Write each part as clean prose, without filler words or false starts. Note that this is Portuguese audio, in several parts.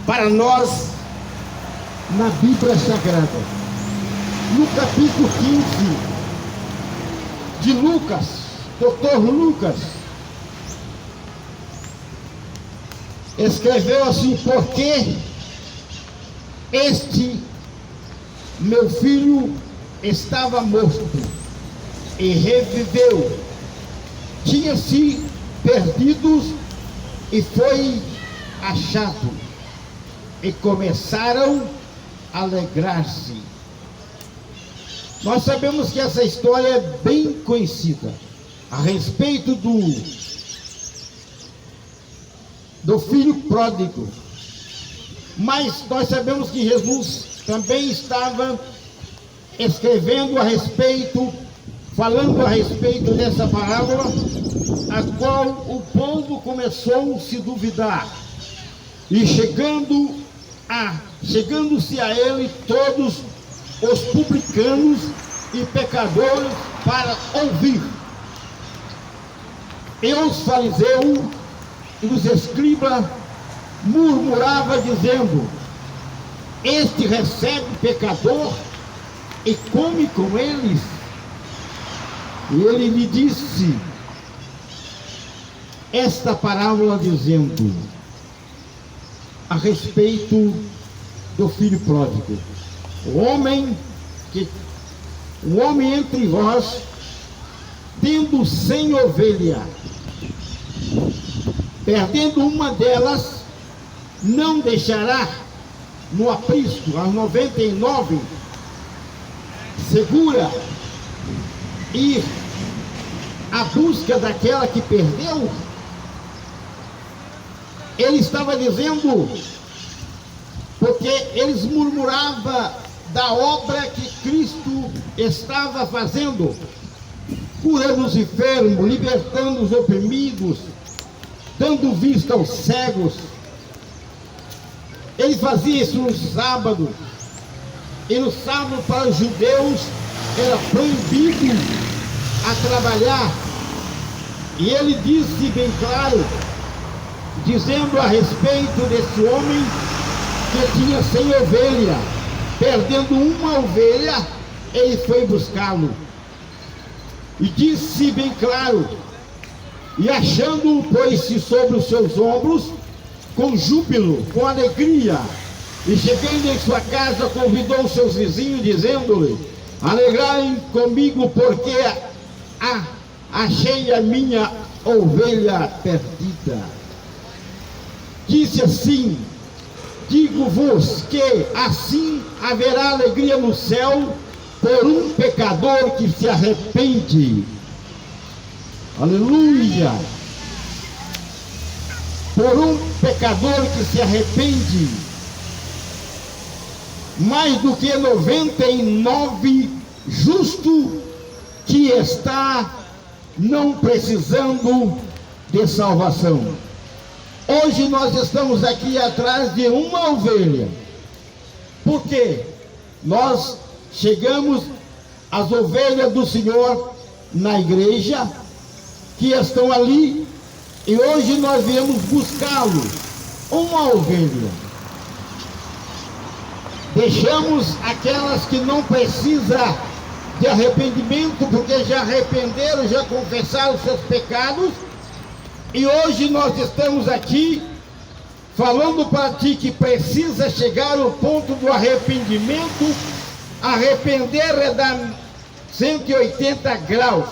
para nós na Bíblia Sagrada. No capítulo 15 de Lucas, Dr. Lucas escreveu assim: porque este meu filho estava morto e reviveu, tinha-se perdido e foi achado, e começaram a alegrar-se. Nós sabemos que essa história é bem conhecida a respeito do filho pródigo, mas nós sabemos que Jesus também estava escrevendo a respeito, falando a respeito dessa parábola, a qual o povo começou a se duvidar, e chegando-se a ele todos os publicanos e pecadores para ouvir. E os fariseus e os escribas murmuravam, dizendo: este recebe pecador e come com eles. E ele lhe disse esta parábola, dizendo a respeito do filho pródigo: o homem entre vós, tendo 100 ovelhas, perdendo uma delas, não deixará no aprisco as 99, segura, ir à busca daquela que perdeu? Ele estava dizendo, porque eles murmuravam da obra que Cristo estava fazendo, curando os enfermos, libertando os oprimidos, dando vista aos cegos. Ele fazia isso no sábado, e no sábado para os judeus era proibido a trabalhar. E ele disse bem claro, dizendo a respeito desse homem que tinha 100 ovelhas, perdendo uma ovelha, ele foi buscá-lo. E disse bem claro: e achando-o, pôs-se sobre os seus ombros, com júbilo, com alegria, e chegando em sua casa, convidou os seus vizinhos, dizendo-lhe: alegrai comigo, porque achei a minha ovelha perdida. Disse assim: digo-vos que assim haverá alegria no céu por um pecador que se arrepende. Aleluia! Por um pecador que se arrepende, mais do que 99 justo que está não precisando de salvação. Hoje nós estamos aqui atrás de uma ovelha, porque nós chegamos às ovelhas do Senhor na igreja, que estão ali, e hoje nós viemos buscá-lo, uma ovelha. Deixamos aquelas que não precisam de arrependimento, porque já arrependeram, já confessaram os seus pecados. E hoje nós estamos aqui falando para ti que precisa chegar ao ponto do arrependimento. Arrepender é dar 180 graus,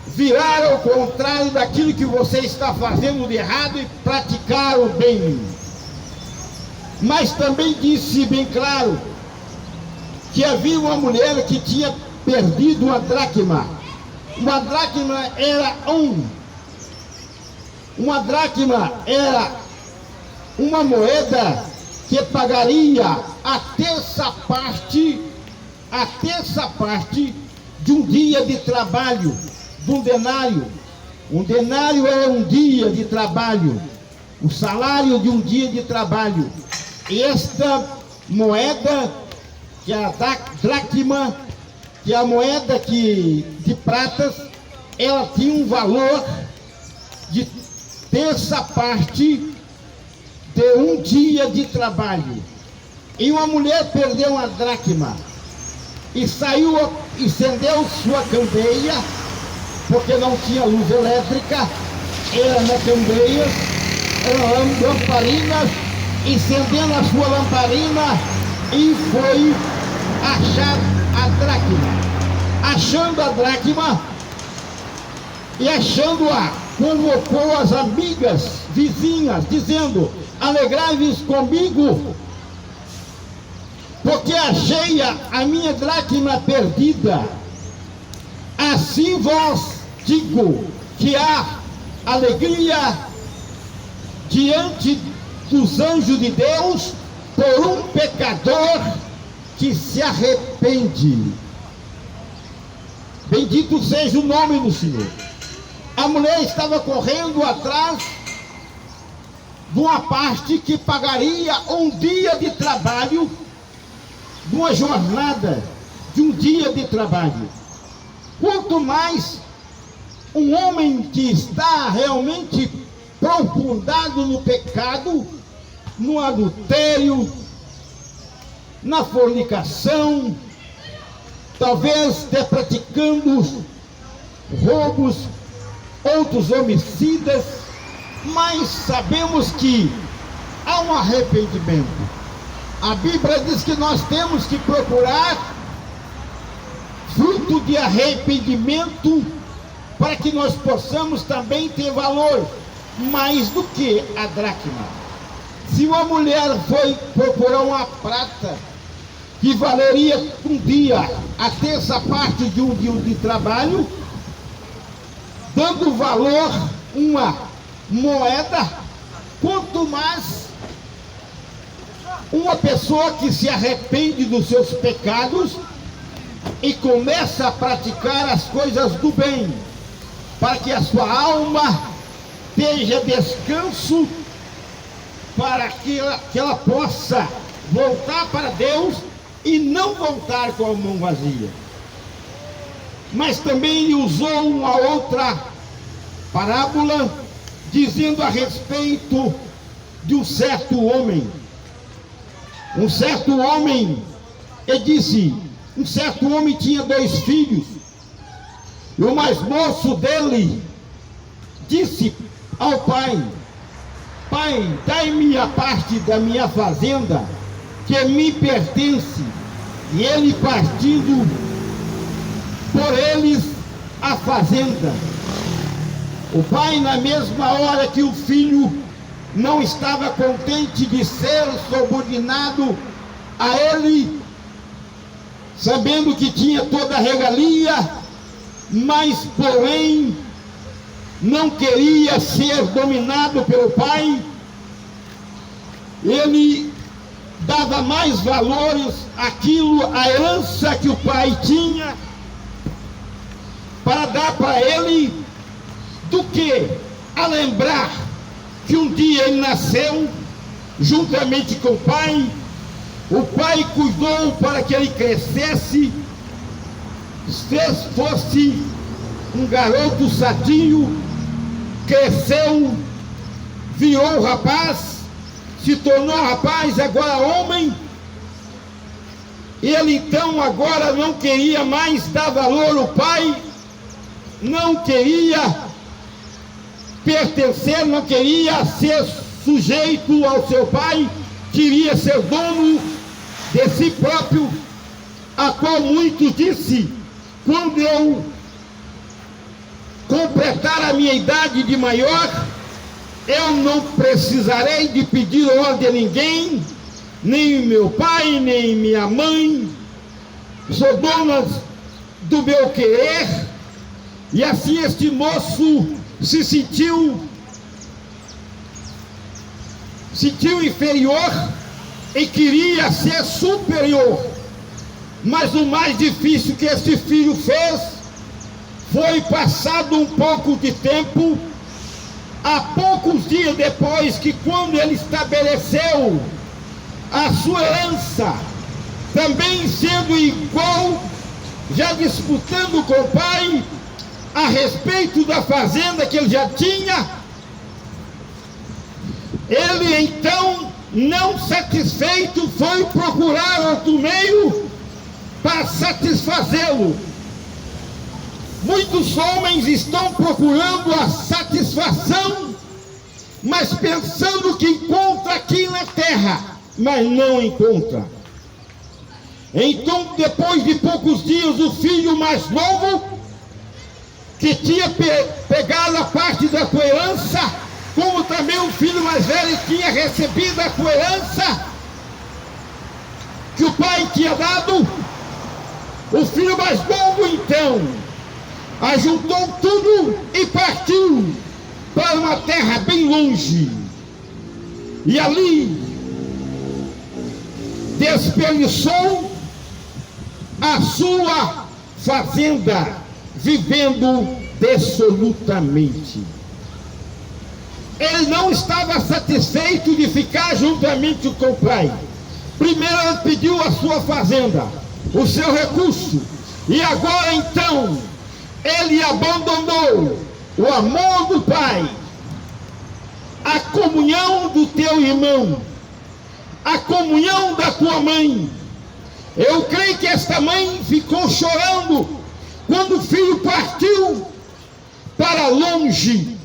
virar ao contrário daquilo que você está fazendo de errado e praticar o bem. Mas também disse bem claro que havia uma mulher que tinha perdido uma dracma. Uma dracma era uma moeda que pagaria a terça parte de um dia de trabalho, de um denário. Um denário era um dia de trabalho, o salário de um dia de trabalho. E esta moeda, que é a dracma, que é a moeda de pratas, ela tinha um valor de terça parte de um dia de trabalho. E uma mulher perdeu uma dracma e saiu, acendeu sua candeia, porque não tinha luz elétrica, era na candeia, eram lamparinas, acendendo a sua lamparina e foi achar a dracma. Achando a dracma e achando-a, convocou as amigas vizinhas, dizendo: alegrai-vos comigo, porque achei a minha dracma perdida. Assim vos digo que há alegria diante dos anjos de Deus por um pecador que se arrepende. Bendito seja o nome do Senhor. A mulher estava correndo atrás de uma parte que pagaria um dia de trabalho, de uma jornada, de um dia de trabalho. Quanto mais um homem que está realmente aprofundado no pecado, no adultério, na fornicação, talvez até praticando roubos, outros homicidas, mas sabemos que há um arrependimento. A Bíblia diz que nós temos que procurar fruto de arrependimento para que nós possamos também ter valor, mais do que a dracma. Se uma mulher foi procurar uma prata que valeria um dia, a terça parte de um dia de trabalho, dando valor uma moeda, quanto mais uma pessoa que se arrepende dos seus pecados e começa a praticar as coisas do bem, para que a sua alma tenha descanso, para que ela possa voltar para Deus e não voltar com a mão vazia. Mas também ele usou uma outra parábola, dizendo a respeito de um certo homem. Um certo homem, ele disse, um certo homem tinha 2 filhos, e o mais moço dele disse ao pai: pai, dai-me a parte da minha fazenda que me pertence. E ele, partindo por eles a fazenda. O pai, na mesma hora que o filho não estava contente de ser subordinado a ele, sabendo que tinha toda a regalia, mas porém não queria ser dominado pelo pai, ele dava mais valores àquilo, à herança que o pai tinha para dar para ele, do que a lembrar que um dia ele nasceu juntamente com o pai cuidou para que ele crescesse, fosse um garoto sadio, cresceu, virou rapaz, se tornou rapaz, agora homem. Ele então agora não queria mais dar valor ao pai, não queria pertencer, não queria ser sujeito ao seu pai, queria ser dono de si próprio, a qual muito disse: quando eu completar a minha idade de maior, eu não precisarei de pedir ordem a ninguém, nem meu pai, nem minha mãe, sou dona do meu querer. E assim este moço se sentiu inferior e queria ser superior. Mas o mais difícil que este filho fez foi, passado um pouco de tempo, há poucos dias depois, que quando ele estabeleceu a sua herança, também sendo igual, já disputando com o pai a respeito da fazenda que ele já tinha, ele então não satisfeito, foi procurar outro meio para satisfazê-lo. Muitos homens estão procurando a satisfação, mas pensando que encontra aqui na terra, mas não encontra. Então, depois de poucos dias, o filho mais novo, que tinha pegado a parte da tua herança, como também o filho mais velho tinha recebido a tua herança, que o pai tinha dado, o filho mais novo então, ajuntou tudo e partiu para uma terra bem longe. E ali desperdiçou a sua fazenda, vivendo dissolutamente. Ele não estava satisfeito de ficar juntamente com o pai. Primeiro ele pediu a sua fazenda, o seu recurso, e agora então ele abandonou o amor do pai, a comunhão do teu irmão, a comunhão da tua mãe. Eu creio que esta mãe ficou chorando quando o filho partiu para longe.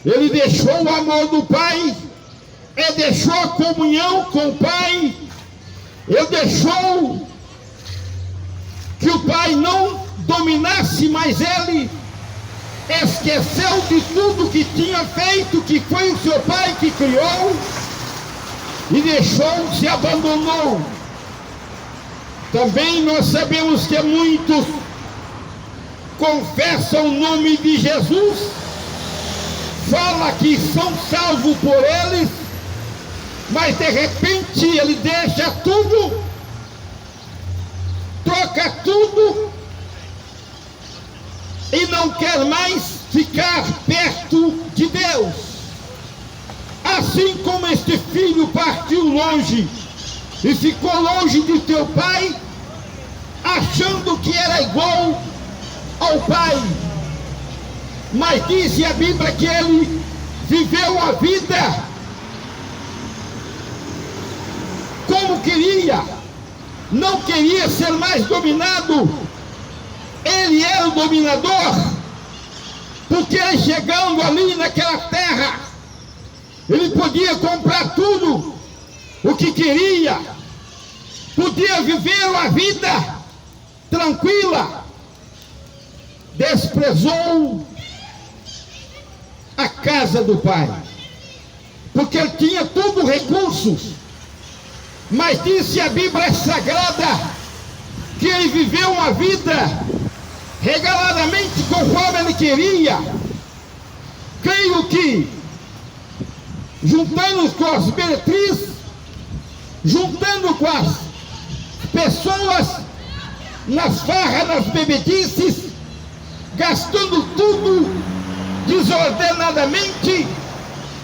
Ele deixou o amor do pai, ele deixou a comunhão com o pai, ele deixou que o pai não dominasse mais ele, esqueceu de tudo que tinha feito, que foi o seu pai que criou, e deixou, se abandonou. Também nós sabemos que muitos confessam o nome de Jesus, fala que são salvos por eles, mas de repente ele deixa tudo, troca tudo e não quer mais ficar perto de Deus. Assim como este filho partiu longe e ficou longe de teu pai, achando que era igual ao pai, mas diz a Bíblia que ele viveu a vida como queria, não queria ser mais dominado. Ele era o dominador, porque ele chegando ali naquela terra, ele podia comprar tudo o que queria, podia viver uma vida tranquila. Desprezou a casa do pai, porque ele tinha tudo recursos, mas disse a Bíblia Sagrada que ele viveu uma vida regaladamente conforme ele queria. Creio que juntando com as meretrizes, juntando com as pessoas nas farras, nas bebedices, gastando tudo desordenadamente,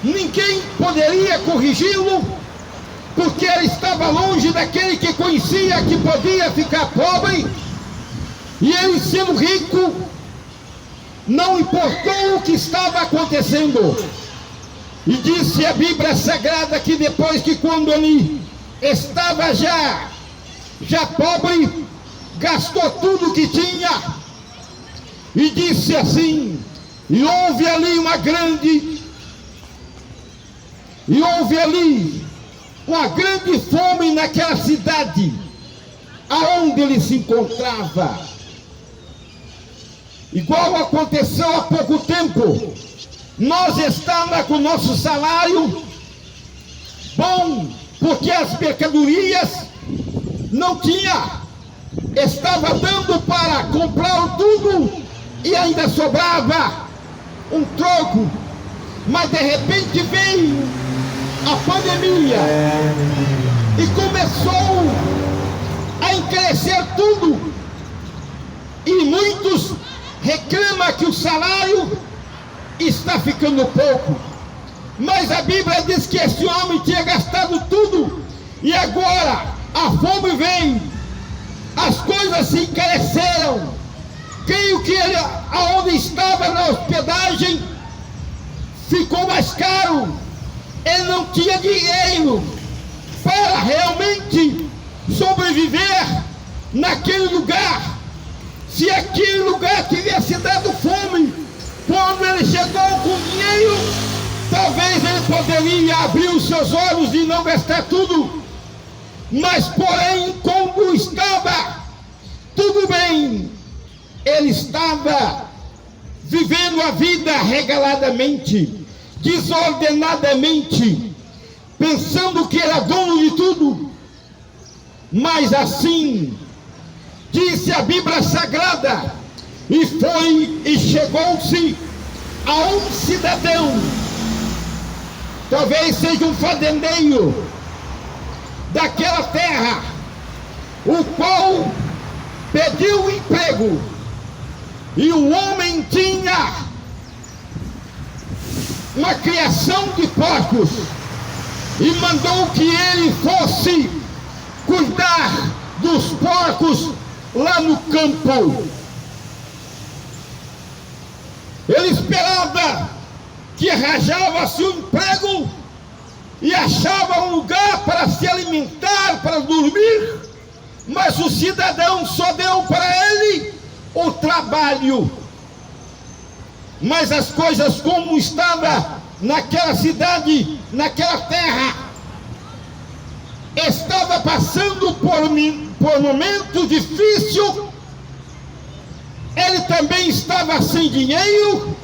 ninguém poderia corrigi-lo, porque ele estava longe daquele que conhecia que podia ficar pobre, e ele sendo rico, não importou o que estava acontecendo. E disse a Bíblia Sagrada que depois que quando ele estava já pobre, gastou tudo que tinha, e disse assim, e houve ali uma grande fome naquela cidade aonde ele se encontrava, igual aconteceu há pouco tempo. Nós estamos com o nosso salário bom, porque as mercadorias não tinha, estava dando para comprar tudo e ainda sobrava um troco, mas de repente veio a pandemia e começou a encarecer tudo, e muitos reclamam que o salário está ficando pouco, mas a Bíblia diz que esse homem tinha gastado tudo e agora a fome vem, as coisas se encareceram. Creio que ele, aonde estava na hospedagem, ficou mais caro, ele não tinha dinheiro para realmente sobreviver naquele lugar. Se aquele lugar tivesse dado fome, quando ele chegou com dinheiro, talvez ele poderia abrir os seus olhos e não gastar tudo. Mas porém, como estava tudo bem, ele estava vivendo a vida regaladamente, desordenadamente, pensando que era dono de tudo. Mas assim disse a Bíblia Sagrada, e foi e chegou-se a um cidadão, talvez seja um fazendeiro daquela terra, o qual pediu emprego, e o homem tinha uma criação de porcos, e mandou que ele fosse cuidar dos porcos lá no campo. Ele esperava que arranjava-se um emprego e achava um lugar para se alimentar, para dormir, mas o cidadão só deu para ele o trabalho. Mas as coisas como estava naquela cidade, naquela terra, estava passando por momentos difíceis. Ele também estava sem dinheiro,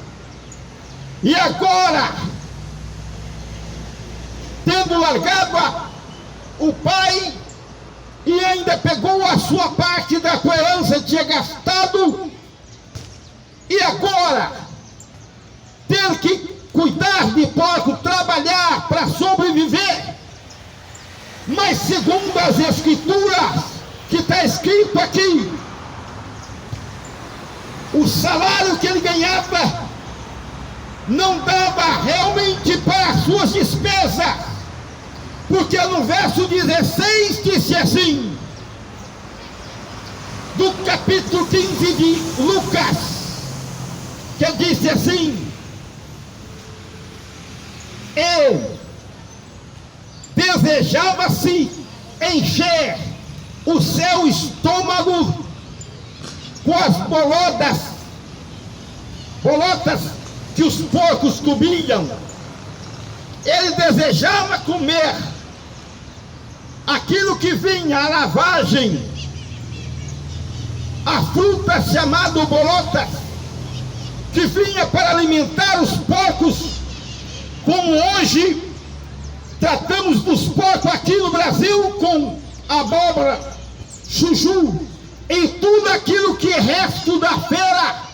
e agora, tendo largado o pai, e ainda pegou a sua parte da sua herança, tinha gastado, e agora ter que cuidar de porco, trabalhar para sobreviver. Mas segundo as escrituras que está escrito aqui, o salário que ele ganhava não dava realmente para as suas despesas, porque no verso 16 disse assim, do capítulo 15 de Lucas, que disse assim, eu desejava-se encher o seu estômago com as bolotas que os porcos comiam. Ele desejava comer aquilo que vinha, a lavagem, a fruta chamada bolotas, que vinha para alimentar os porcos, como hoje tratamos dos porcos aqui no Brasil com abóbora, chuchu e tudo aquilo que é resto da feira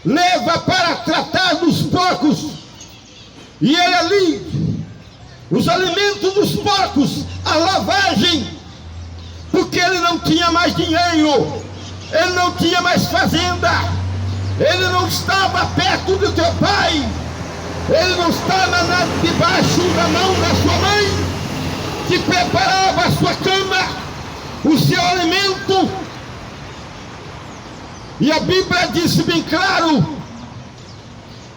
leva para tratar dos porcos. E ele ali, os alimentos dos porcos, a lavagem, porque ele não tinha mais dinheiro, ele não tinha mais fazenda, ele não estava perto do teu pai, ele não estava debaixo da mão da sua mãe, que preparava a sua cama, o seu alimento. E a Bíblia disse bem claro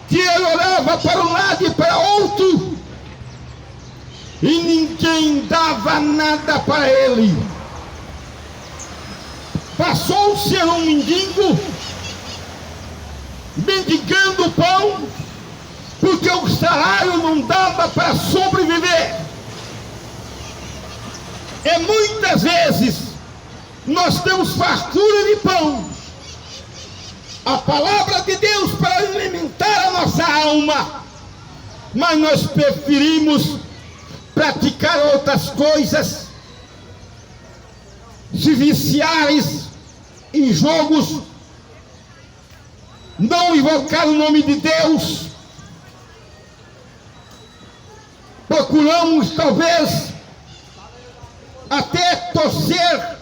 que ele olhava para um lado e para outro e ninguém dava nada para ele. Passou a ser um mendigo, mendigando pão, porque o salário não dava para sobreviver. E muitas vezes nós temos fartura de pão, a palavra de Deus para alimentar a nossa alma, mas nós preferimos praticar outras coisas, se viciares em jogos, não invocar o nome de Deus. Procuramos talvez até torcer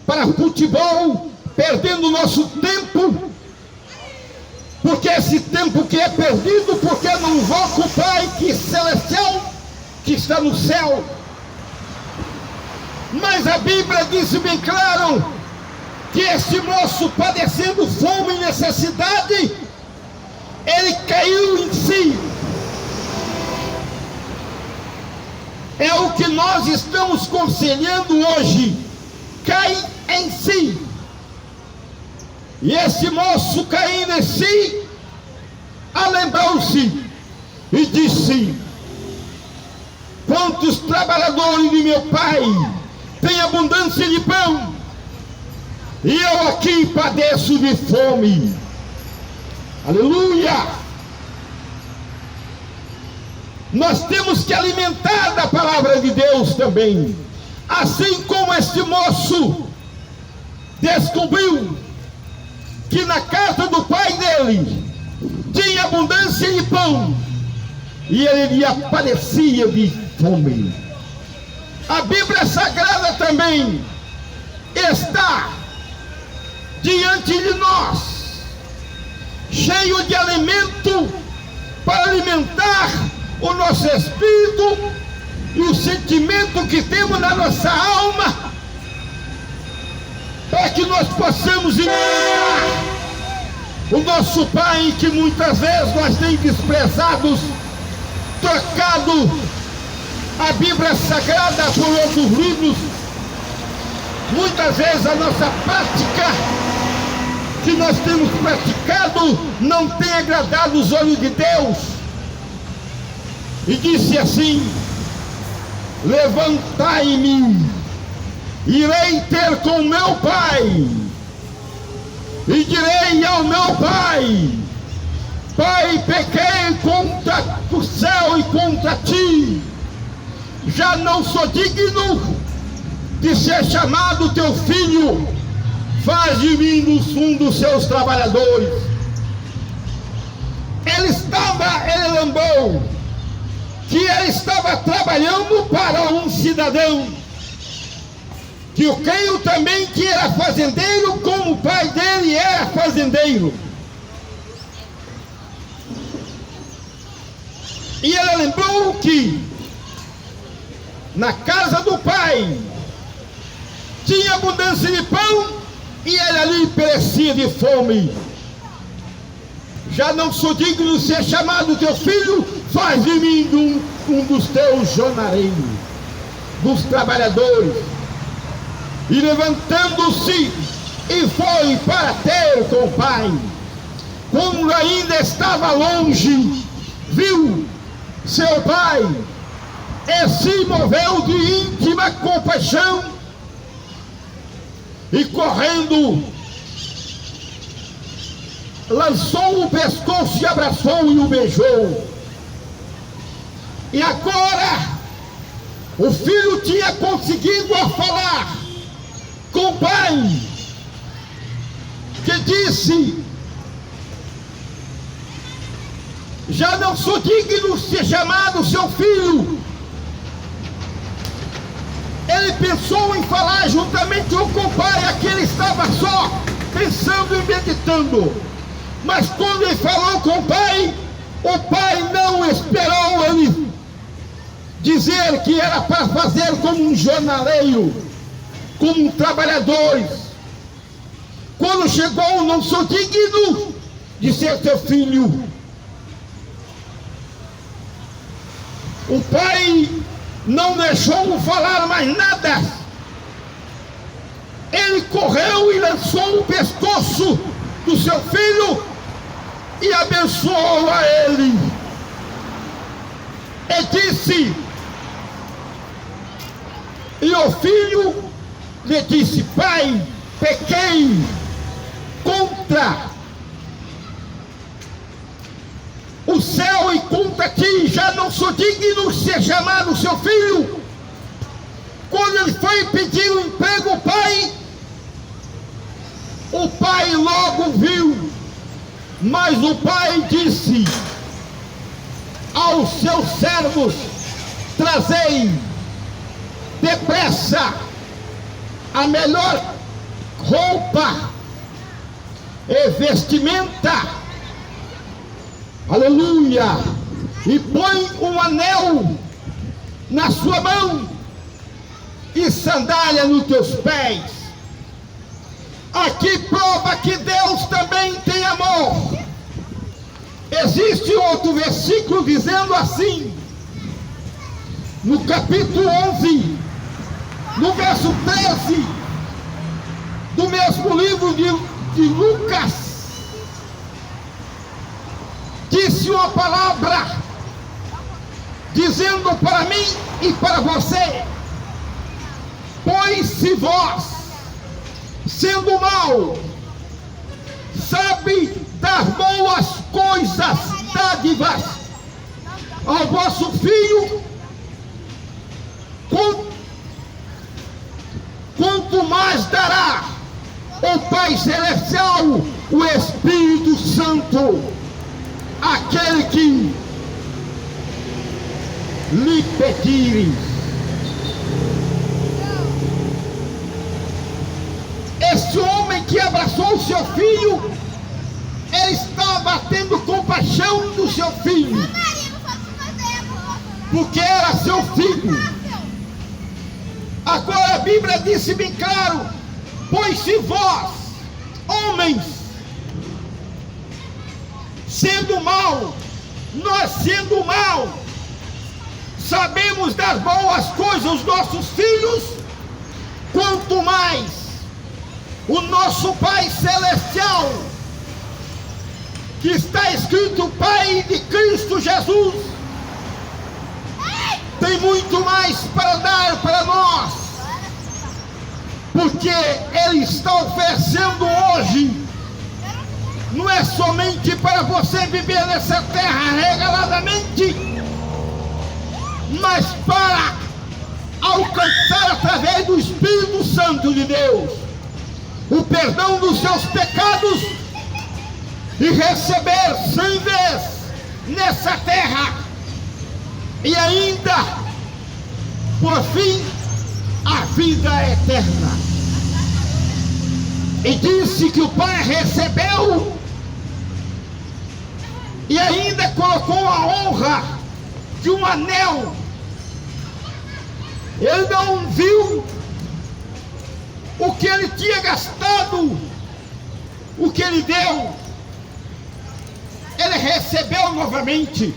para futebol, perdendo nosso tempo, porque esse tempo que é perdido, porque não invoca o Pai que é celestial, que está no céu. Mas a Bíblia diz bem claro que esse moço, padecendo fome e necessidade, ele caiu em si É o que nós estamos conselhando hoje. Cai em si. E esse moço caindo em si, lembrou-se e disse: quantos trabalhadores de meu pai têm abundância de pão, e eu aqui padeço de fome. Aleluia! Nós temos que alimentar da palavra de Deus também. Assim como este moço descobriu que na casa do pai dele tinha abundância de pão, e ele padecia de fome. A Bíblia Sagrada também está diante de nós, cheio de alimento para alimentar o nosso espírito e o sentimento que temos na nossa alma, para que nós possamos imaginar o nosso Pai, que muitas vezes nós temos desprezado, trocado a Bíblia Sagrada por outros livros. Muitas vezes a nossa prática que nós temos praticado não tem agradado os olhos de Deus. E disse assim: levantai-me, irei ter com meu pai, e direi ao meu pai: Pai, pequei contra o céu e contra ti, já não sou digno de ser chamado teu filho, faz de mim um dos seus trabalhadores. Ele lembrou que ele estava trabalhando para um cidadão, que eu creio também que era fazendeiro, como o pai dele era fazendeiro. E ele lembrou que na casa do pai tinha abundância de pão, e ele ali perecia de fome. Já não sou digno de ser chamado teu filho, faz de mim um dos teus jornaleiros, dos trabalhadores. E levantando-se, e foi para ter com o pai. Quando ainda estava longe, viu seu pai, e se moveu de íntima compaixão, e correndo, lançou o pescoço e abraçou e o beijou. E agora o filho tinha conseguido falar com o pai, que disse: já não sou digno de ser chamado seu filho. Ele pensou em falar juntamente com o pai, aqui ele estava só pensando e meditando. Mas quando ele falou com o pai não esperou ele dizer que era para fazer como um jornaleiro, como um trabalhador. Quando chegou: não sou digno de ser teu filho. O pai não deixou falar mais nada. Ele correu e lançou o pescoço do seu filho e abençoou a ele. E disse, e o filho lhe disse: pai, pequei contra o céu e contra ti, já não sou digno de ser chamado seu filho. Quando ele foi pedir um emprego ao pai, o pai logo viu, mas o pai disse aos seus servos: trazei depressa a melhor roupa e vestimenta, aleluia, e põe um anel na sua mão e sandália nos teus pés. Aqui prova que Deus também tem amor. Existe outro versículo dizendo assim: no capítulo 11, no verso 13, do mesmo livro de Lucas, disse uma palavra, dizendo para mim e para você: pois se vós, sendo mau, sabe dar boas coisas, dádivas ao vosso filho, quanto mais dará o Pai Celestial, o Espírito Santo, aquele que lhe pedirem. Este homem que abraçou o seu filho, ele estava tendo compaixão do seu filho, porque era seu filho. Agora a Bíblia disse bem claro: pois se vós, homens, sendo mal, nós sendo mal, sabemos das boas coisas aos nossos filhos, quanto mais o nosso Pai Celestial, que está escrito Pai de Cristo Jesus, tem muito mais para dar para nós, porque Ele está oferecendo hoje, não é somente para você viver nessa terra regaladamente, mas para alcançar através do Espírito Santo de Deus o perdão dos seus pecados e receber 100 vezes nessa terra, e ainda, por fim, a vida eterna. E disse que o Pai recebeu e ainda colocou a honra de um anel. Ele não viu o que ele tinha gastado, o que ele deu, ele recebeu novamente.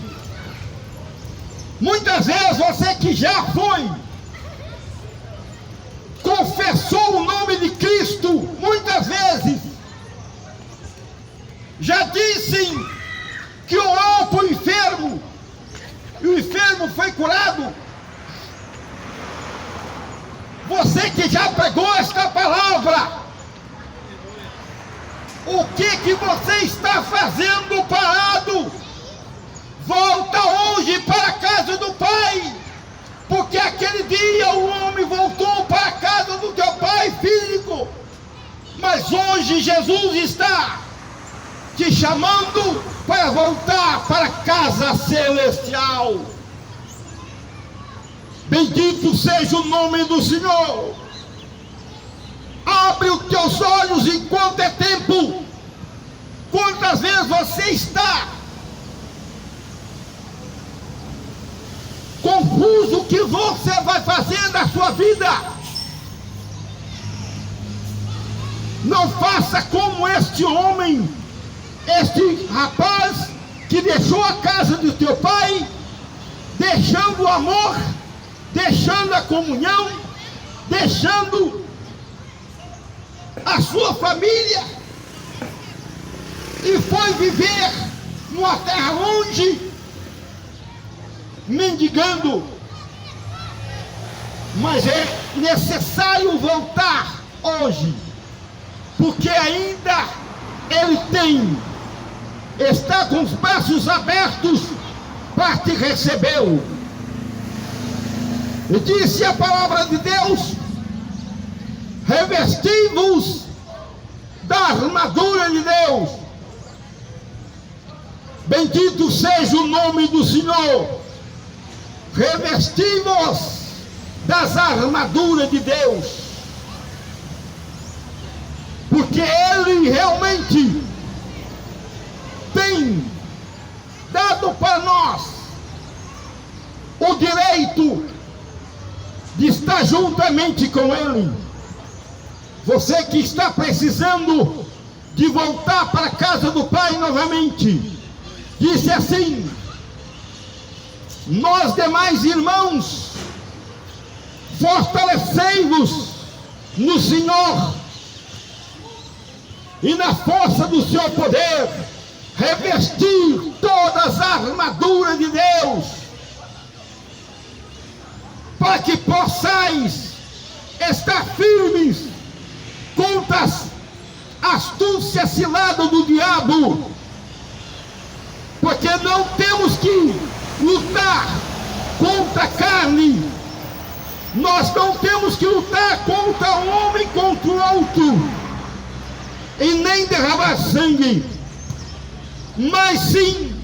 Muitas vezes você que já foi, confessou o nome de Cristo, muitas vezes já dizem que orou para o enfermo e o enfermo foi curado. Você que já pregou esta palavra, o que você está fazendo parado? Volta hoje para a casa do Pai, porque aquele dia o homem voltou para a casa do teu pai físico, mas hoje Jesus está te chamando para voltar para a casa celestial. Bendito seja o nome do Senhor. Abre os teus olhos enquanto é tempo. Quantas vezes você está confuso o que você vai fazer na sua vida? Não faça como este homem, este rapaz que deixou a casa do teu pai, deixando o amor, deixando a comunhão, deixando a sua família, e foi viver numa terra longe, mendigando. Mas é necessário voltar hoje, porque ainda ele está com os braços abertos para te receber. E disse a palavra de Deus: revesti-vos da armadura de Deus. Bendito seja o nome do Senhor. Revesti-vos das armaduras de Deus, porque Ele realmente tem dado para nós o direito de estar juntamente com Ele. Você que está precisando de voltar para a casa do Pai novamente, disse assim: nós demais irmãos, fortalecei-vos no Senhor e na força do seu poder, revestir todas as armaduras de Deus, para que possais estar firmes contra as astúcias ciladas do diabo, porque não temos que lutar contra a carne, nós não temos que lutar contra um homem contra o outro, e nem derramar sangue, mas sim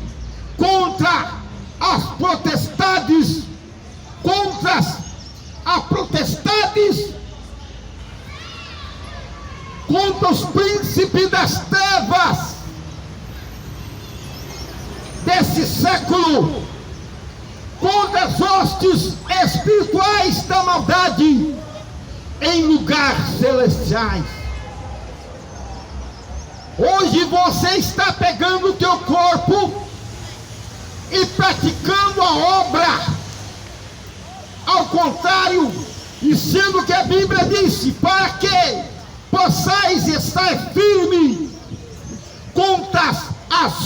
contra as potestades, contra as potestades, contra os príncipes das trevas desse século, contra as hostes espirituais da maldade em lugares celestiais. Hoje você está pegando o teu corpo e praticando a obra ao contrário, e sendo que a Bíblia disse, para que possais estar firme contra as